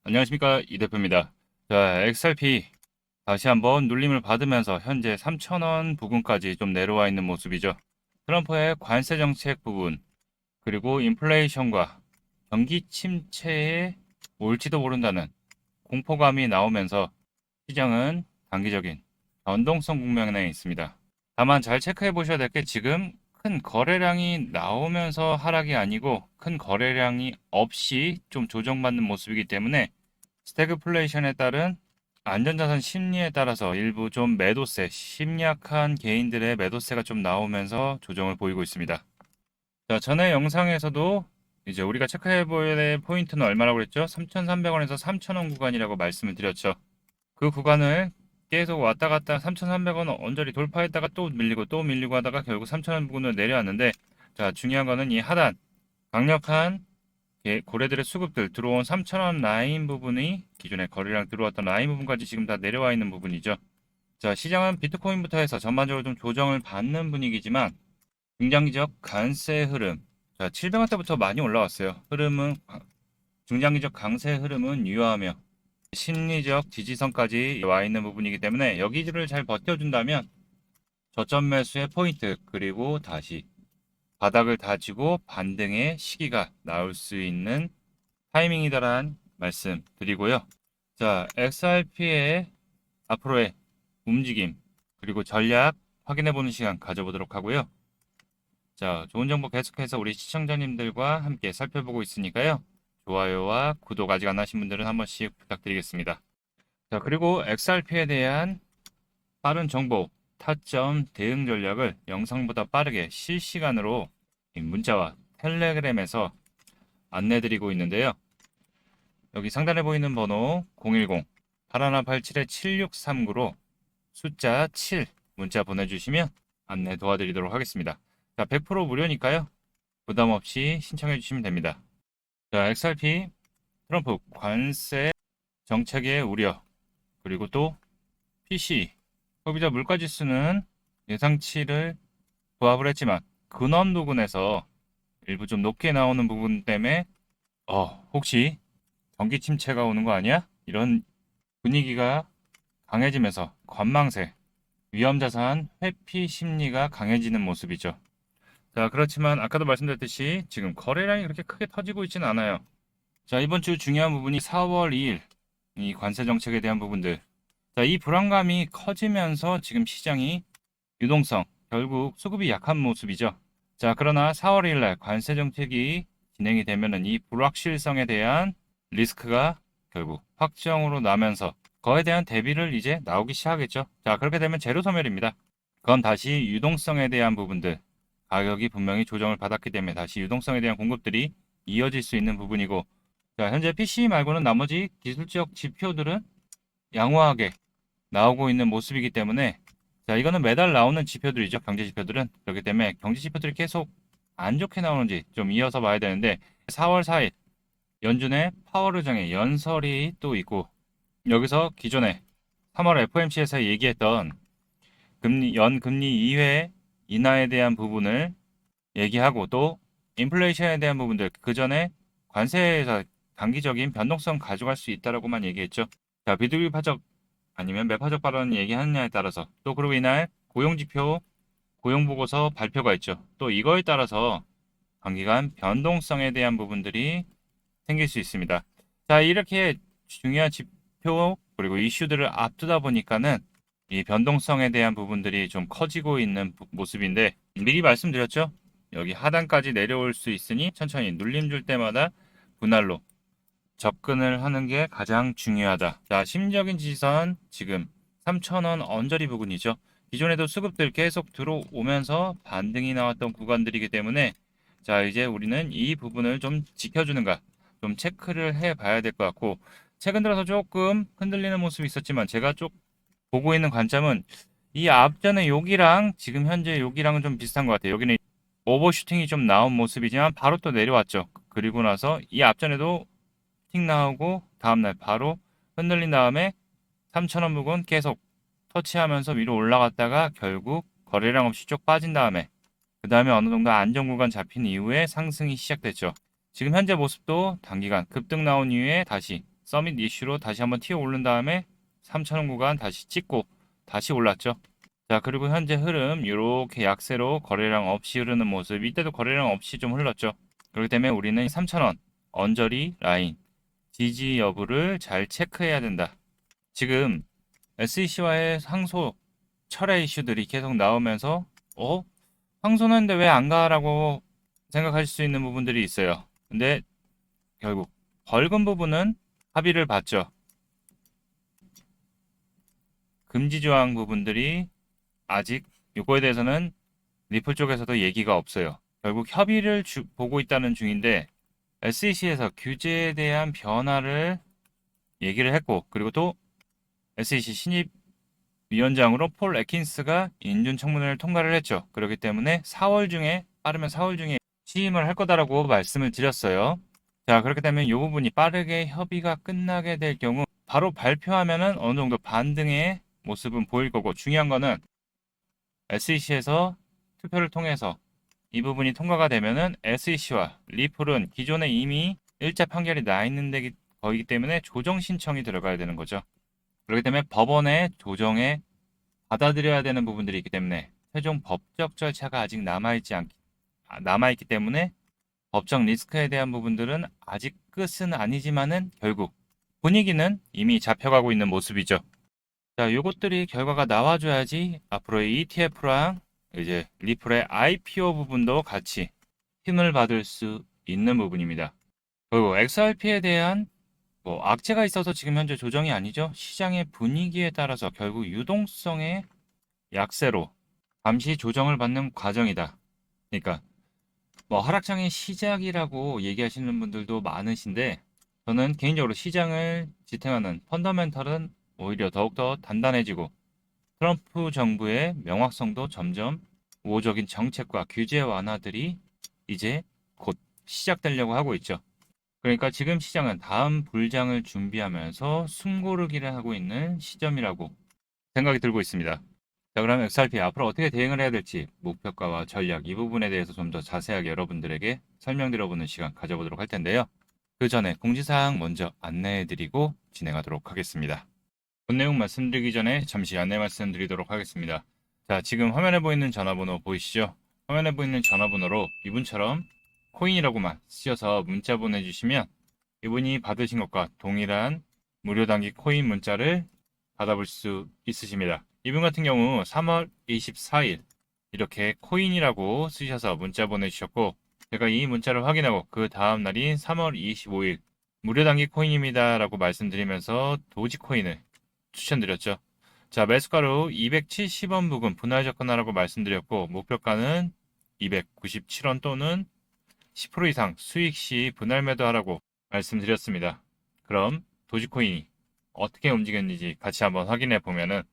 안녕하십니까, 이 대표입니다. 자, XRP 다시 한번 눌림을 받으면서 현재 3,000원 부근까지 좀 내려와 있는 모습이죠. 트럼프의 관세 정책 부분, 그리고 인플레이션과 경기 침체에 올지도 모른다는 공포감이 나오면서 시장은 단기적인 변동성 국면에 있습니다. 다만 잘 체크해 보셔야 될 게, 지금 큰 거래량이 나오면서 하락이 아니고 큰 거래량이 없이 좀 조정받는 모습이기 때문에 스태그플레이션에 따른 안전자산 심리에 따라서 일부 좀 매도세, 심약한 개인들의 매도세가 좀 나오면서 조정을 보이고 있습니다. 자, 전에 영상에서도 이제 우리가 체크해 보야 될 포인트는 얼마라고 그랬죠? 3,300원에서 3,000원 구간이라고 말씀을 드렸죠. 그 구간을 계속 왔다 갔다 3,300원 언저리 돌파했다가 또 밀리고 하다가 결국 3,000원 부근으로 내려왔는데, 자, 중요한 거는 이 하단 강력한 고래들의 수급들 들어온 3,000원 라인 부분이 기존에 거래량 들어왔던 라인 부분까지 지금 다 내려와 있는 부분이죠. 자, 시장은 비트코인부터 해서 전반적으로 좀 조정을 받는 분위기지만 중장기적 강세 흐름, 자, 700원대부터 많이 올라왔어요. 중장기적 강세 흐름은 유효하며 심리적 지지선까지 와 있는 부분이기 때문에 여기를 잘 버텨준다면 저점 매수의 포인트, 그리고 다시 바닥을 다지고 반등의 시기가 나올 수 있는 타이밍이다라는 말씀 드리고요. 자, XRP의 앞으로의 움직임, 그리고 전략 확인해 보는 시간 가져보도록 하고요. 자, 좋은 정보 계속해서 우리 시청자님들과 함께 살펴보고 있으니까요. 좋아요와 구독 아직 안 하신 분들은 한 번씩 부탁드리겠습니다. 자, 그리고 XRP에 대한 빠른 정보, 타점 대응 전략을 영상보다 빠르게 실시간으로 문자와 텔레그램에서 안내드리고 있는데요. 여기 상단에 보이는 번호 010-8187-7639로 숫자 7 문자 보내주시면 안내 도와드리도록 하겠습니다. 자, 100% 무료니까요. 부담 없이 신청해 주시면 됩니다. 자, XRP 트럼프 관세 정책의 우려, 그리고 또 PC 소비자 물가지수는 예상치를 부합을 했지만 근원 부분에서 일부 좀 높게 나오는 부분 때문에 혹시 경기 침체가 오는 거 아니야? 이런 분위기가 강해지면서 관망세, 위험자산 회피 심리가 강해지는 모습이죠. 자, 그렇지만 아까도 말씀드렸듯이 지금 거래량이 그렇게 크게 터지고 있지는 않아요. 자, 이번 주 중요한 부분이 4월 2일 이 관세 정책에 대한 부분들. 자, 이 불안감이 커지면서 지금 시장이 유동성, 결국 수급이 약한 모습이죠. 자, 그러나 4월 2일 날 관세 정책이 진행이 되면은 이 불확실성에 대한 리스크가 결국 확정으로 나면서 그거에 대한 대비를 이제 나오기 시작하겠죠. 자, 그렇게 되면 재료 소멸입니다. 그건 다시 유동성에 대한 부분들, 가격이 분명히 조정을 받았기 때문에 다시 유동성에 대한 공급들이 이어질 수 있는 부분이고, 자, 현재 PC 말고는 나머지 기술적 지표들은 양호하게 나오고 있는 모습이기 때문에, 자, 이거는 매달 나오는 지표들이죠. 경제 지표들은. 그렇기 때문에 경제 지표들이 계속 안 좋게 나오는지 좀 이어서 봐야 되는데, 4월 4일 연준의 파월 의장의 연설이 또 있고, 여기서 기존에 3월 FOMC에서 얘기했던 연금리 2회 인하에 대한 부분을 얘기하고, 또 인플레이션에 대한 부분들, 그 전에 관세에서 단기적인 변동성 가져갈 수 있다라고만 얘기했죠. 자, 비둘기 파적 아니면 매파적 발언 얘기하느냐에 따라서, 또 그리고 이날 고용지표, 고용보고서 발표가 있죠. 또 이거에 따라서 단기간 변동성에 대한 부분들이 생길 수 있습니다. 자, 이렇게 중요한 지표 그리고 이슈들을 앞두다 보니까는 이 변동성에 대한 부분들이 좀 커지고 있는 모습인데, 미리 말씀드렸죠. 여기 하단까지 내려올 수 있으니 천천히 눌림 줄 때마다 분할로 접근을 하는 게 가장 중요하다. 자, 심리적인 지지선 지금 3,000원 언저리 부근이죠. 기존에도 수급들 계속 들어오면서 반등이 나왔던 구간들이기 때문에, 자, 이제 우리는 이 부분을 좀 지켜주는가 좀 체크를 해 봐야 될 것 같고, 최근 들어서 조금 흔들리는 모습이 있었지만 제가 쭉 보고 있는 관점은 이 앞전에 여기랑 지금 현재 여기랑은 좀 비슷한 것 같아요. 여기는 오버슈팅이 좀 나온 모습이지만 바로 또 내려왔죠. 그리고 나서 이 앞전에도 틱 나오고 다음날 바로 흔들린 다음에 3,000원 부근 계속 터치하면서 위로 올라갔다가 결국 거래량 없이 쭉 빠진 다음에, 그 다음에 어느 정도 안정 구간 잡힌 이후에 상승이 시작됐죠. 지금 현재 모습도 단기간 급등 나온 이후에 다시 서밋 이슈로 다시 한번 튀어 오른 다음에 3,000원 구간 다시 찍고 다시 올랐죠. 자, 그리고 현재 흐름 이렇게 약세로 거래량 없이 흐르는 모습, 이때도 거래량 없이 좀 흘렀죠. 그렇기 때문에 우리는 3,000원 언저리 라인 지지 여부를 잘 체크해야 된다. 지금 SEC와의 상소 철회 이슈들이 계속 나오면서 상소는데 왜 안 가라고 생각하실 수 있는 부분들이 있어요. 근데 결국 벌금 부분은 합의를 봤죠. 금지 조항 부분들이 아직 이거에 대해서는 리플 쪽에서도 얘기가 없어요. 결국 협의를 보고 있다는 중인데 SEC에서 규제에 대한 변화를 얘기를 했고, 그리고 또 SEC 신입 위원장으로 폴 애킨스가 인준 청문회를 통과를 했죠. 그렇기 때문에 빠르면 4월 중에 취임을 할 거다라고 말씀을 드렸어요. 자, 그렇기 때문에 이 부분이 빠르게 협의가 끝나게 될 경우 바로 발표하면은 어느 정도 반등의 모습은 보일 거고, 중요한 거는 SEC에서 투표를 통해서 이 부분이 통과가 되면은 SEC와 리플은 기존에 이미 일자 판결이 나 있는 거이기 때문에 조정 신청이 들어가야 되는 거죠. 그렇기 때문에 법원의 조정에 받아들여야 되는 부분들이 있기 때문에 최종 법적 절차가 아직 남아있기 때문에 법적 리스크에 대한 부분들은 아직 끝은 아니지만은 결국 분위기는 이미 잡혀가고 있는 모습이죠. 자, 요것들이 결과가 나와줘야지 앞으로의 ETF랑 이제 리플의 IPO 부분도 같이 힘을 받을 수 있는 부분입니다. 그리고 XRP에 대한 악재가 있어서 지금 현재 조정이 아니죠. 시장의 분위기에 따라서 결국 유동성의 약세로 잠시 조정을 받는 과정이다. 그러니까 하락장의 시작이라고 얘기하시는 분들도 많으신데, 저는 개인적으로 시장을 지탱하는 펀더멘털은 오히려 더욱더 단단해지고 트럼프 정부의 명확성도 점점 우호적인 정책과 규제 완화들이 이제 곧 시작되려고 하고 있죠. 그러니까 지금 시장은 다음 불장을 준비하면서 숨고르기를 하고 있는 시점이라고 생각이 들고 있습니다. 자, 그럼 XRP 앞으로 어떻게 대응을 해야 될지 목표가와 전략 이 부분에 대해서 좀 더 자세하게 여러분들에게 설명드려보는 시간 가져보도록 할 텐데요. 그 전에 공지사항 먼저 안내해드리고 진행하도록 하겠습니다. 본 내용 말씀드리기 전에 잠시 안내 말씀드리도록 하겠습니다. 자, 지금 화면에 보이는 전화번호 보이시죠? 화면에 보이는 전화번호로 이분처럼 코인이라고만 쓰셔서 문자 보내주시면 이분이 받으신 것과 동일한 무료 단기 코인 문자를 받아볼 수 있으십니다. 이분 같은 경우 3월 24일 이렇게 코인이라고 쓰셔서 문자 보내주셨고, 제가 이 문자를 확인하고 그 다음 날인 3월 25일 무료 단기 코인입니다 라고 말씀드리면서 도지코인을 추천드렸죠. 자, 매수가로 270원 부근 분할 접근하라고 말씀드렸고, 목표가는 297원 또는 10% 이상 수익 시 분할 매도하라고 말씀드렸습니다. 그럼 도지코인이 어떻게 움직였는지 같이 한번 확인해 보면은,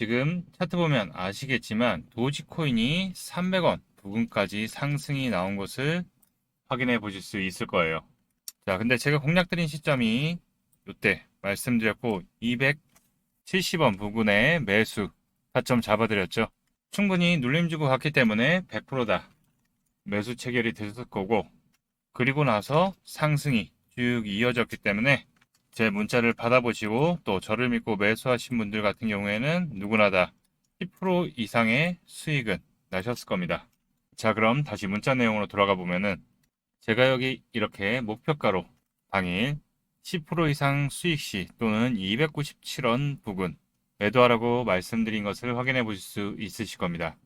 지금 차트 보면 아시겠지만 도지코인이 300원 부근까지 상승이 나온 것을 확인해 보실 수 있을 거예요. 자, 근데 제가 공략 드린 시점이 이때 말씀드렸고 270원 부근에 매수 타점 잡아드렸죠. 충분히 눌림 주고 갔기 때문에 100%다 매수 체결이 됐을 거고, 그리고 나서 상승이 쭉 이어졌기 때문에 제 문자를 받아보시고 또 저를 믿고 매수하신 분들 같은 경우에는 누구나 다 10% 이상의 수익은 나셨을 겁니다. 자, 그럼 다시 문자 내용으로 돌아가 보면은 제가 여기 이렇게 목표가로 당일 10% 이상 수익 시 또는 297원 부근 매도하라고 말씀드린 것을 확인해 보실 수 있으실 겁니다.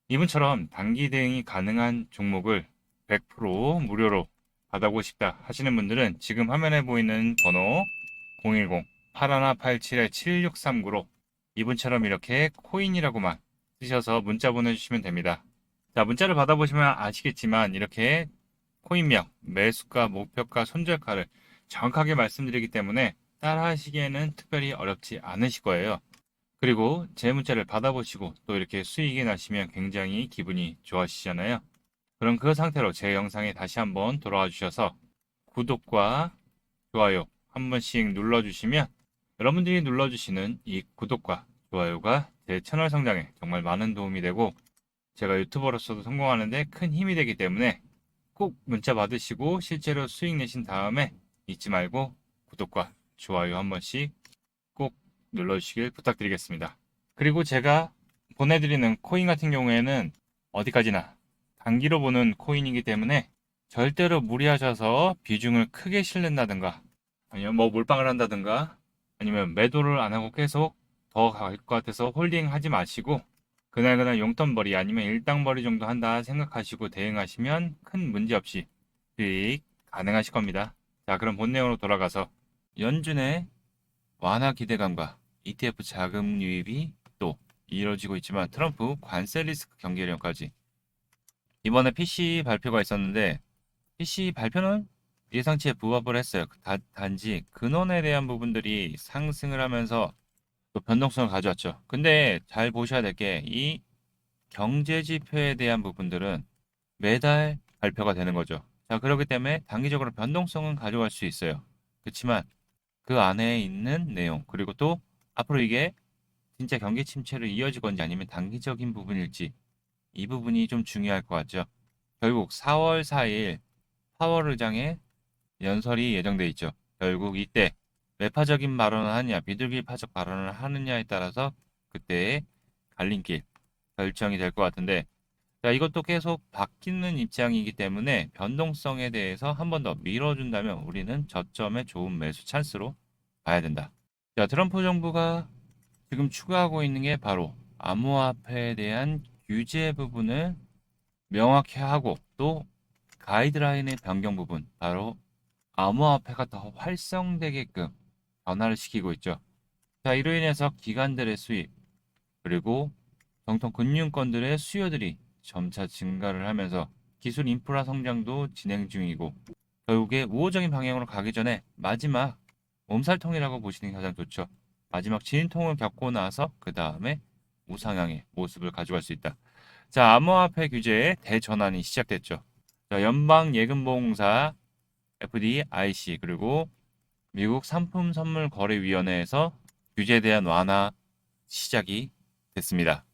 이분처럼 단기 대응이 가능한 종목을 100% 무료로 받아보고 싶다 하시는 분들은 지금 화면에 보이는 번호 010-8187-7639로 이분처럼 이렇게 코인이라고만 쓰셔서 문자 보내주시면 됩니다. 자, 문자를 받아보시면 아시겠지만 이렇게 코인명, 매수가, 목표가, 손절가를 정확하게 말씀드리기 때문에 따라 하시기에는 특별히 어렵지 않으실 거예요. 그리고 제 문자를 받아보시고 또 이렇게 수익이 나시면 굉장히 기분이 좋아지시잖아요. 그럼 그 상태로 제 영상에 다시 한번 돌아와 주셔서 구독과 좋아요 한 번씩 눌러주시면 여러분들이 눌러주시는 이 구독과 좋아요가 제 채널 성장에 정말 많은 도움이 되고 제가 유튜버로서도 성공하는데 큰 힘이 되기 때문에 꼭 문자 받으시고 실제로 수익 내신 다음에 잊지 말고 구독과 좋아요 한 번씩 꼭 눌러주시길 부탁드리겠습니다. 그리고 제가 보내드리는 코인 같은 경우에는 어디까지나 단기로 보는 코인이기 때문에 절대로 무리하셔서 비중을 크게 실는다든가 아니면 뭐 몰빵을 한다든가 아니면 매도를 안 하고 계속 더 갈 것 같아서 홀딩 하지 마시고 그날그날 용돈벌이 아니면 일당벌이 정도 한다 생각하시고 대응하시면 큰 문제 없이 수익 가능하실 겁니다. 자, 그럼 본 내용으로 돌아가서 연준의 완화 기대감과 ETF 자금 유입이 또 이루어지고 있지만 트럼프 관세 리스크 경계령까지 이번에 PC 발표가 있었는데 PC 발표는 예상치에 부합을 했어요. 단지 근원에 대한 부분들이 상승을 하면서 또 변동성을 가져왔죠. 근데 잘 보셔야 될 게 이 경제 지표에 대한 부분들은 매달 발표가 되는 거죠. 자, 그렇기 때문에 단기적으로 변동성은 가져갈 수 있어요. 그렇지만 그 안에 있는 내용, 그리고 또 앞으로 이게 진짜 경기 침체로 이어질 건지 아니면 단기적인 부분일지 이 부분이 좀 중요할 것 같죠. 결국 4월 4일 파월 의장의 연설이 예정돼 있죠. 결국 이때 매파적인 발언을 하느냐, 비둘기파적 발언을 하느냐에 따라서 그때의 갈림길 결정이 될 것 같은데, 자, 이것도 계속 바뀌는 입장이기 때문에 변동성에 대해서 한 번 더 밀어준다면 우리는 저점의 좋은 매수 찬스로 봐야 된다. 자, 트럼프 정부가 지금 추구하고 있는 게 바로 암호화폐에 대한 규제 부분을 명확히 하고 또 가이드라인의 변경 부분, 바로 암호화폐가 더 활성되게끔 변화를 시키고 있죠. 자, 이로 인해서 기관들의 수입, 그리고 정통 금융권들의 수요들이 점차 증가를 하면서 기술 인프라 성장도 진행 중이고 결국에 우호적인 방향으로 가기 전에 마지막 몸살통이라고 보시는 게 가장 좋죠. 마지막 진통을 겪고 나서 그 다음에 우상향의 모습을 가져갈 수 있다. 자, 암호화폐 규제의 대전환이 시작됐죠. 자, 연방예금보험공사 FDIC 그리고 미국 상품선물거래위원회에서 규제에 대한 완화 시작이 됐습니다.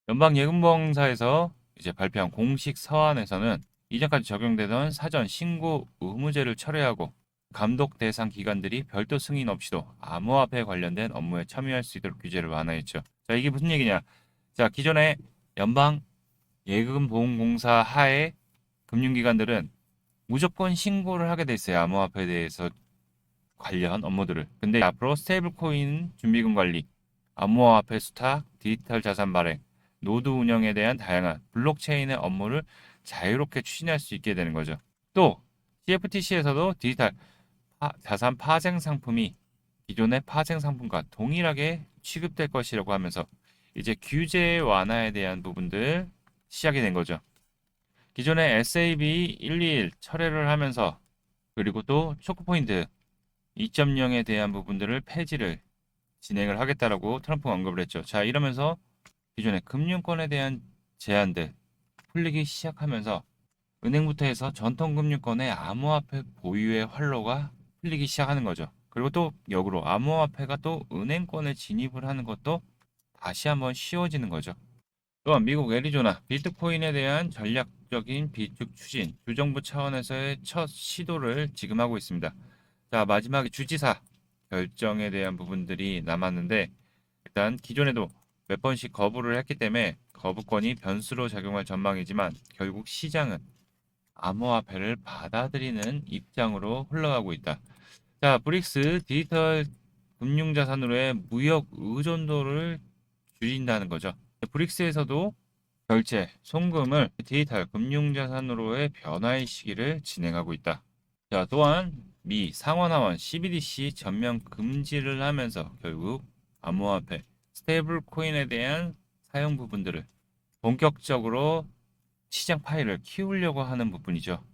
연방예금보험사에서 이제 발표한 공식 서한에서는 이전까지 적용되던 사전 신고 의무제를 철회하고 감독 대상 기관들이 별도 승인 없이도 암호화폐 관련된 업무에 참여할 수 있도록 규제를 완화했죠. 자, 이게 무슨 얘기냐? 자, 기존에 연방예금보험공사 하에 금융기관들은 무조건 신고를 하게 돼 있어요. 암호화폐에 대해서 관련 업무들을. 근데 앞으로 스테이블 코인 준비금 관리, 암호화폐 수탁, 디지털 자산 발행, 노드 운영에 대한 다양한 블록체인의 업무를 자유롭게 추진할 수 있게 되는 거죠. 또 CFTC에서도 디지털 자산 파생 상품이 기존의 파생 상품과 동일하게 취급될 것이라고 하면서 이제 규제 완화에 대한 부분들 시작이 된 거죠. 기존의 SAB 121 철회를 하면서 그리고 또 초코포인트 2.0에 대한 부분들을 폐지를 진행을 하겠다라고 트럼프가 언급을 했죠. 자, 이러면서 기존의 금융권에 대한 제한들 풀리기 시작하면서 은행부터 해서 전통금융권의 암호화폐 보유의 활로가 풀리기 시작하는 거죠. 그리고 또 역으로 암호화폐가 또 은행권에 진입을 하는 것도 다시 한번 쉬워지는 거죠. 또한 미국 애리조나 비트코인에 대한 전략적인 비축 추진, 주정부 차원에서의 첫 시도를 지금 하고 있습니다. 자, 마지막에 주지사 결정에 대한 부분들이 남았는데 일단 기존에도 몇 번씩 거부를 했기 때문에 거부권이 변수로 작용할 전망이지만 결국 시장은 암호화폐를 받아들이는 입장으로 흘러가고 있다. 자, 브릭스 디지털 금융자산으로의 무역 의존도를 줄인다는 거죠. 브릭스에서도 결제, 송금을 디지털 금융자산으로의 변화의 시기를 진행하고 있다. 자, 또한 미 상원하원 CBDC 전면 금지를 하면서 결국 암호화폐, 스테이블 코인에 대한 사용 부분들을 본격적으로 시장 파일을 키우려고 하는 부분이죠.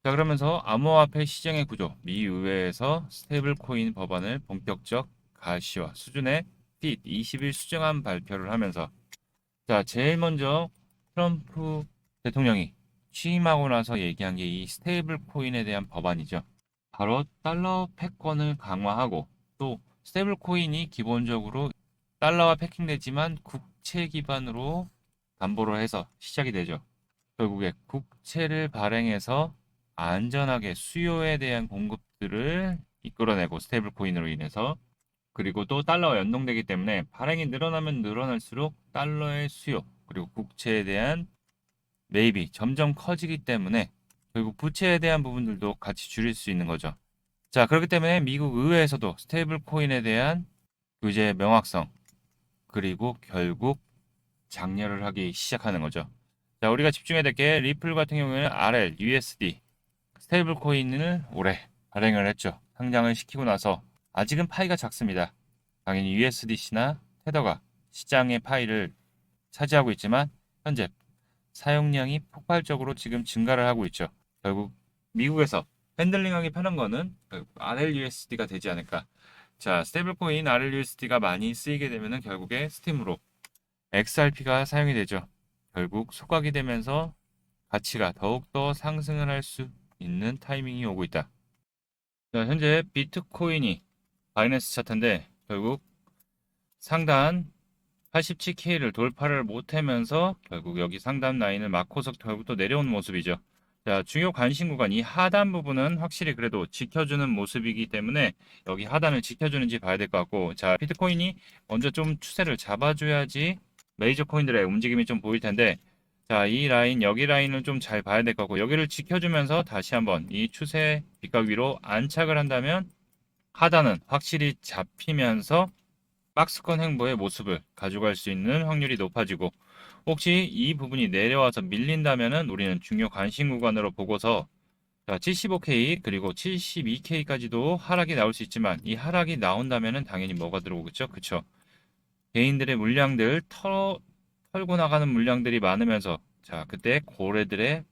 자, 그러면서 암호화폐 시장의 구조, 미 의회에서 스테이블 코인 법안을 본격적 가시화 수준의 핏 20일 수정안 발표를 하면서 자, 제일 먼저 트럼프 대통령이 취임하고 나서 얘기한 게 이 스테이블 코인에 대한 법안이죠. 바로 달러 패권을 강화하고 또 스테이블 코인이 기본적으로 달러와 패킹되지만 국채 기반으로 담보를 해서 시작이 되죠. 결국에 국채를 발행해서 안전하게 수요에 대한 공급들을 이끌어내고 스테이블 코인으로 인해서 그리고 또 달러와 연동되기 때문에 발행이 늘어나면 늘어날수록 달러의 수요 그리고 국채에 대한 매입이 점점 커지기 때문에 결국 부채에 대한 부분들도 같이 줄일 수 있는 거죠. 자, 그렇기 때문에 미국 의회에서도 스테이블 코인에 대한 규제 명확성 그리고 결국 장려를 하기 시작하는 거죠. 자, 우리가 집중해야 될 게 리플 같은 경우에는 RL, USD 스테이블 코인을 올해 발행을 했죠. 상장을 시키고 나서 아직은 파이가 작습니다. 당연히 USDC나 테더가 시장의 파이를 차지하고 있지만 현재 사용량이 폭발적으로 지금 증가를 하고 있죠. 결국 미국에서 핸들링하기 편한 거는 RLUSD가 되지 않을까. 자, 스테이블 코인 RLUSD가 많이 쓰이게 되면은 결국에 스팀으로 XRP가 사용이 되죠. 결국 소각이 되면서 가치가 더욱더 상승을 할 수 있는 타이밍이 오고 있다. 자, 현재 비트코인이 바이낸스 차트인데 결국 상단 87K를 돌파를 못하면서 결국 여기 상단 라인을 막고서 결국 또 내려온 모습이죠. 자, 중요 관심 구간 이 하단 부분은 확실히 그래도 지켜주는 모습이기 때문에 여기 하단을 지켜주는지 봐야 될 것 같고, 자, 비트코인이 먼저 좀 추세를 잡아줘야지 메이저 코인들의 움직임이 좀 보일 텐데, 자, 이 라인 여기 라인을 좀 잘 봐야 될 것 같고, 여기를 지켜주면서 다시 한번 이 추세 빗각 위로 안착을 한다면 하단은 확실히 잡히면서 박스권 행보의 모습을 가져갈 수 있는 확률이 높아지고, 혹시 이 부분이 내려와서 밀린다면은 우리는 중요 관심 구간으로 보고서, 자, 75K 그리고 72K까지도 하락이 나올 수 있지만 이 하락이 나온다면은 당연히 뭐가 들어오겠죠? 그쵸? 개인들의 물량들 털고 나가는 물량들이 많으면서, 자, 그때 고래들의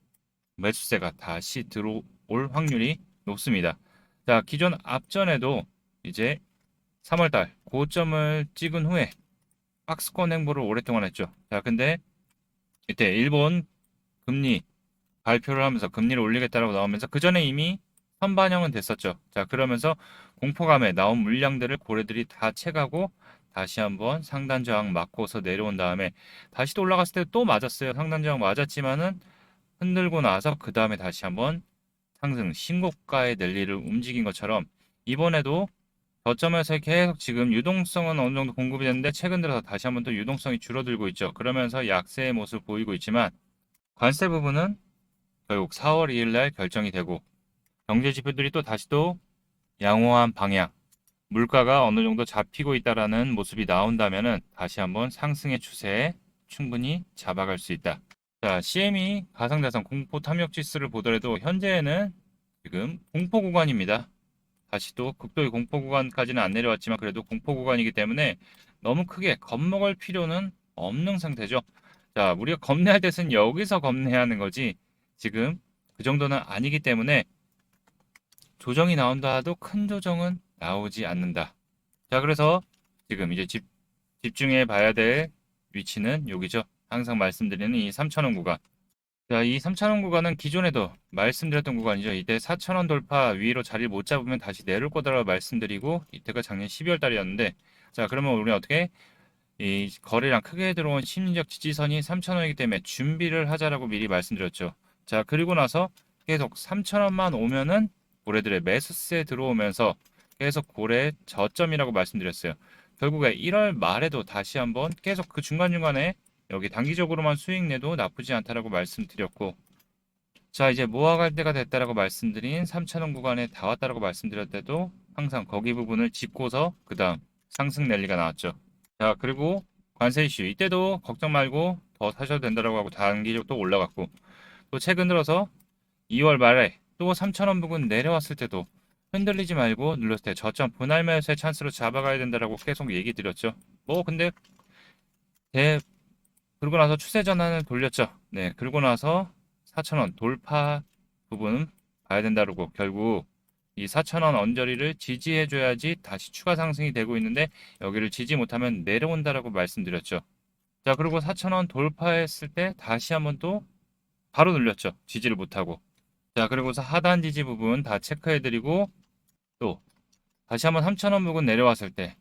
매수세가 다시 들어올 확률이 높습니다. 자, 기존 앞전에도 이제 3월달 고점을 찍은 후에 박스권 행보를 오랫동안 했죠. 자, 근데 이때 일본 금리 발표를 하면서 금리를 올리겠다라고 나오면서 그 전에 이미 선반영은 됐었죠. 자, 그러면서 공포감에 나온 물량들을 고래들이 다 채가고 다시 한번 상단 저항 맞고서 내려온 다음에 다시 또 올라갔을 때 또 맞았어요. 상단 저항 맞았지만은 흔들고 나서 그 다음에 다시 한번 상승 신고가의 랠리를 움직인 것처럼 이번에도 저점에서 계속 지금 유동성은 어느 정도 공급이 됐는데 최근 들어서 다시 한번 또 유동성이 줄어들고 있죠. 그러면서 약세의 모습을 보이고 있지만 관세 부분은 결국 4월 2일 날 결정이 되고 경제 지표들이 또 다시 또 양호한 방향, 물가가 어느 정도 잡히고 있다라는 모습이 나온다면은 다시 한번 상승의 추세에 충분히 잡아갈 수 있다. 자, CME 가상자산 공포 탐욕 지수를 보더라도 현재는 지금 공포 구간입니다. 다시 또 극도의 공포 구간까지는 안 내려왔지만 그래도 공포 구간이기 때문에 너무 크게 겁먹을 필요는 없는 상태죠. 자, 우리가 겁내할 때는 여기서 겁내야 하는 거지 지금 그 정도는 아니기 때문에 조정이 나온다 해도 큰 조정은 나오지 않는다. 자, 그래서 지금 이제 집중해 봐야 될 위치는 여기죠. 항상 말씀드리는 이 3,000원 구간. 자, 이 3,000원 구간은 기존에도 말씀드렸던 구간이죠. 이때 4,000원 돌파 위로 자리를 못 잡으면 다시 내려올 거다라고 말씀드리고 이때가 작년 12월 달이었는데, 자, 그러면 우리는 어떻게 이 거래량 크게 들어온 심리적 지지선이 3,000원이기 때문에 준비를 하자라고 미리 말씀드렸죠. 자, 그리고 나서 계속 3,000원만 오면은 고래들의 매수세에 들어오면서 계속 고래 저점이라고 말씀드렸어요. 결국에 1월 말에도 다시 한번 계속 그 중간중간에 여기 단기적으로만 수익 내도 나쁘지 않다라고 말씀드렸고, 자, 이제 모아갈 때가 됐다라고 말씀드린 3,000원 구간에 다 왔다라고 말씀드렸을 때도 항상 거기 부분을 짚고서 그 다음 상승 랠리가 나왔죠. 자, 그리고 관세 이슈 이때도 걱정 말고 더 사셔도 된다라고 하고 단기적으로 또 올라갔고, 또 최근 들어서 2월 말에 또 3,000원 부근 내려왔을 때도 흔들리지 말고 눌렀을 때 저점 분할 매수의 찬스로 잡아가야 된다라고 계속 얘기 드렸죠. 뭐 근데 그러고 나서 추세 전환을 돌렸죠. 네, 그러고 나서 4,000원 돌파 부분 봐야 된다고 결국 이 4,000원 언저리를 지지해줘야지 다시 추가 상승이 되고 있는데 여기를 지지 못하면 내려온다라고 말씀드렸죠. 자, 그리고 4,000원 돌파했을 때 다시 한번 또 바로 눌렸죠. 지지를 못하고. 자, 그리고서 하단 지지 부분 다 체크해드리고 또 다시 한번 3,000원 부근 내려왔을 때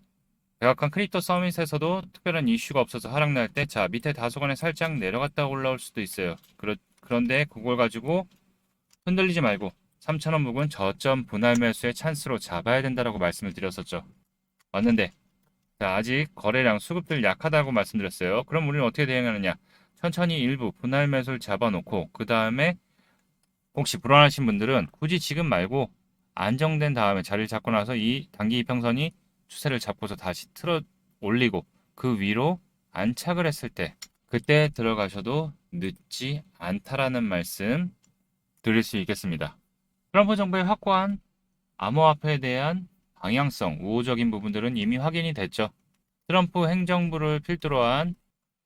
백악관 크립토 서밋에서도 특별한 이슈가 없어서 하락날 때, 자, 밑에 다소간에 살짝 내려갔다 올라올 수도 있어요. 그런데 그걸 가지고 흔들리지 말고 3,000원 부근 저점 분할 매수의 찬스로 잡아야 된다라고 말씀을 드렸었죠. 맞는데 자, 아직 거래량 수급들 약하다고 말씀드렸어요. 그럼 우리는 어떻게 대응하느냐? 천천히 일부 분할 매수를 잡아놓고 그 다음에 혹시 불안하신 분들은 굳이 지금 말고 안정된 다음에 자리를 잡고 나서 이 단기 이평선이 추세를 잡고서 다시 틀어 올리고 그 위로 안착을 했을 때 그때 들어가셔도 늦지 않다라는 말씀 드릴 수 있겠습니다. 트럼프 정부의 확고한 암호화폐에 대한 방향성, 우호적인 부분들은 이미 확인이 됐죠. 트럼프 행정부를 필두로 한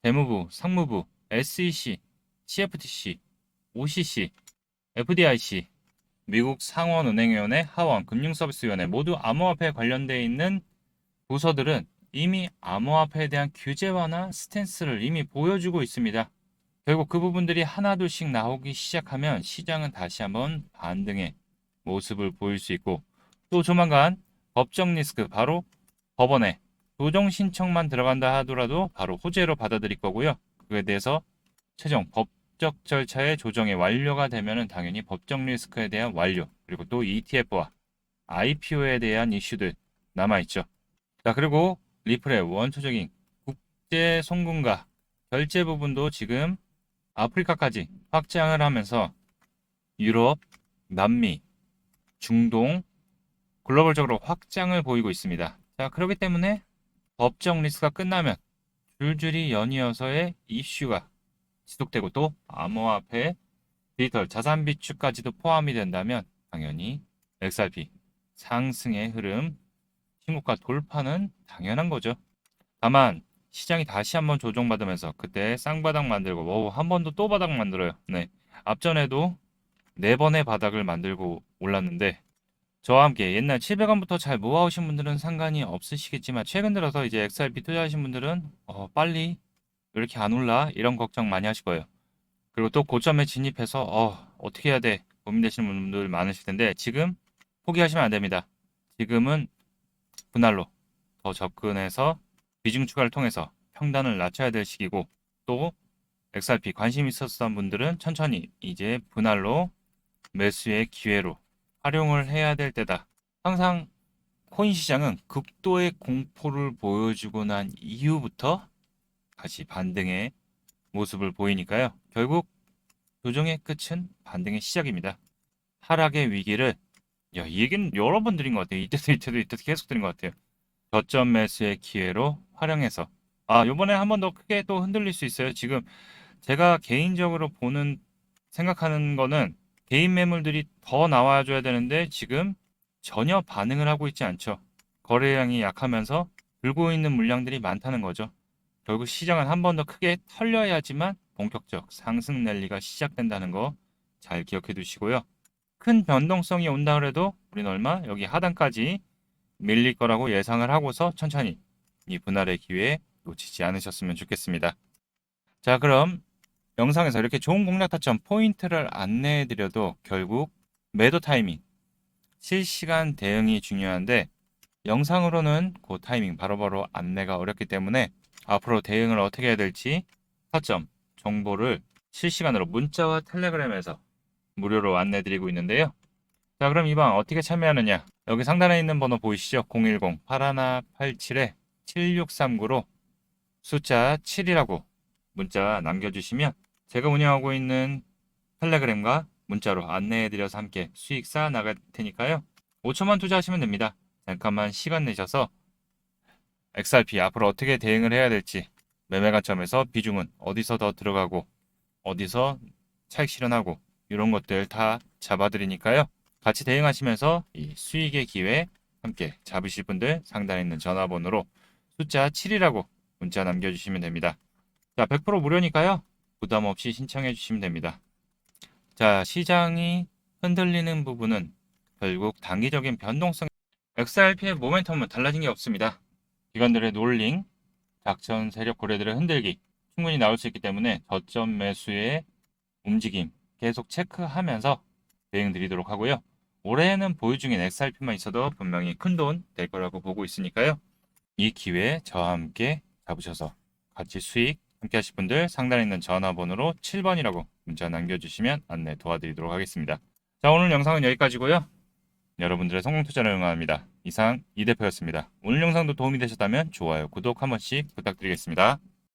재무부, 상무부, SEC, CFTC, OCC, FDIC, 미국 상원은행위원회, 하원 금융서비스위원회 모두 암호화폐에 관련되어 있는 부서들은 이미 암호화폐에 대한 규제 완화 스탠스를 이미 보여주고 있습니다. 결국 그 부분들이 하나둘씩 나오기 시작하면 시장은 다시 한번 반등의 모습을 보일 수 있고 또 조만간 법정 리스크 바로 법원에 조정 신청만 들어간다 하더라도 바로 호재로 받아들일 거고요. 그에 대해서 최종 법적 절차의 조정이 완료가 되면은 당연히 법정 리스크에 대한 완료 그리고 또 ETF와 IPO에 대한 이슈들 남아있죠. 자 그리고 리플의 원초적인 국제 송금과 결제 부분도 지금 아프리카까지 확장을 하면서 유럽, 남미, 중동 글로벌적으로 확장을 보이고 있습니다. 자 그렇기 때문에 법정 리스크가 끝나면 줄줄이 연이어서의 이슈가 지속되고 또 암호화폐, 디지털 자산 비축까지도 포함이 된다면 당연히 XRP 상승의 흐름, 신고가 돌파는 당연한 거죠. 다만 시장이 다시 한번 조정받으면서 그때 쌍바닥 만들고 한 번도 또 바닥 만들어요. 네. 앞전에도 4번의 바닥을 만들고 올랐는데 저와 함께 옛날 700원부터 잘 모아오신 분들은 상관이 없으시겠지만 최근 들어서 이제 XRP 투자하신 분들은 빨리 왜 이렇게 안 올라? 이런 걱정 많이 하실 거예요. 그리고 또 고점에 진입해서 어떻게 해야 돼? 고민되시는 분들 많으실 텐데 지금 포기하시면 안 됩니다. 지금은 분할로 더 접근해서 비중 추가를 통해서 평단을 낮춰야 될 시기고 또 XRP 관심 있었던 분들은 천천히 이제 분할로 매수의 기회로 활용을 해야 될 때다. 항상 코인 시장은 극도의 공포를 보여주고 난 이후부터 다시 반등의 모습을 보이니까요. 결국 조정의 끝은 반등의 시작입니다. 하락의 위기를 이 얘기는 여러 번 드린 것 같아요. 이때도 계속 드린 것 같아요. 저점 매수의 기회로 활용해서 요번에 한 번 더 크게 또 흔들릴 수 있어요. 지금 제가 개인적으로 생각하는 거는 개인 매물들이 더 나와줘야 되는데 지금 전혀 반응을 하고 있지 않죠. 거래량이 약하면서 들고 있는 물량들이 많다는 거죠. 결국 시장은 한 번 더 크게 털려야지만 본격적 상승 랠리가 시작된다는 거 잘 기억해 두시고요. 큰 변동성이 온다 그래도 우리는 여기 하단까지 밀릴 거라고 예상을 하고서 천천히 이 분할의 기회 놓치지 않으셨으면 좋겠습니다. 자, 그럼 영상에서 이렇게 좋은 공략 타점 포인트를 안내해 드려도 결국 매도 타이밍, 실시간 대응이 중요한데 영상으로는 그 타이밍 바로바로 안내가 어렵기 때문에 앞으로 대응을 어떻게 해야 될지 타점 정보를 실시간으로 문자와 텔레그램에서 무료로 안내 드리고 있는데요. 자, 그럼 이방 어떻게 참여하느냐? 여기 상단에 있는 번호 보이시죠? 010-8187-7639로 숫자 7이라고 문자 남겨주시면 제가 운영하고 있는 텔레그램과 문자로 안내해드려서 함께 수익 쌓아 나갈 테니까요. 5초만 투자하시면 됩니다. 잠깐만 시간 내셔서 XRP 앞으로 어떻게 대응을 해야 될지 매매 관점에서 비중은 어디서 더 들어가고 어디서 차익 실현하고 이런 것들 다 잡아드리니까요. 같이 대응하시면서 이 수익의 기회 함께 잡으실 분들 상단에 있는 전화번호로 숫자 7이라고 문자 남겨주시면 됩니다. 자, 100% 무료니까요. 부담 없이 신청해 주시면 됩니다. 자, 시장이 흔들리는 부분은 결국 단기적인 변동성 XRP의 모멘텀은 달라진 게 없습니다. 기관들의 롤링, 작전 세력 고래들의 흔들기 충분히 나올 수 있기 때문에 저점 매수의 움직임 계속 체크하면서 대응 드리도록 하고요. 올해는 보유 중인 XRP만 있어도 분명히 큰 돈 될 거라고 보고 있으니까요. 이 기회에 저와 함께 잡으셔서 같이 수익 함께 하실 분들 상단에 있는 전화번호로 7번이라고 문자 남겨주시면 안내 도와드리도록 하겠습니다. 자, 오늘 영상은 여기까지고요. 여러분들의 성공 투자를 응원합니다. 이상 이 대표였습니다. 오늘 영상도 도움이 되셨다면 좋아요, 구독 한 번씩 부탁드리겠습니다.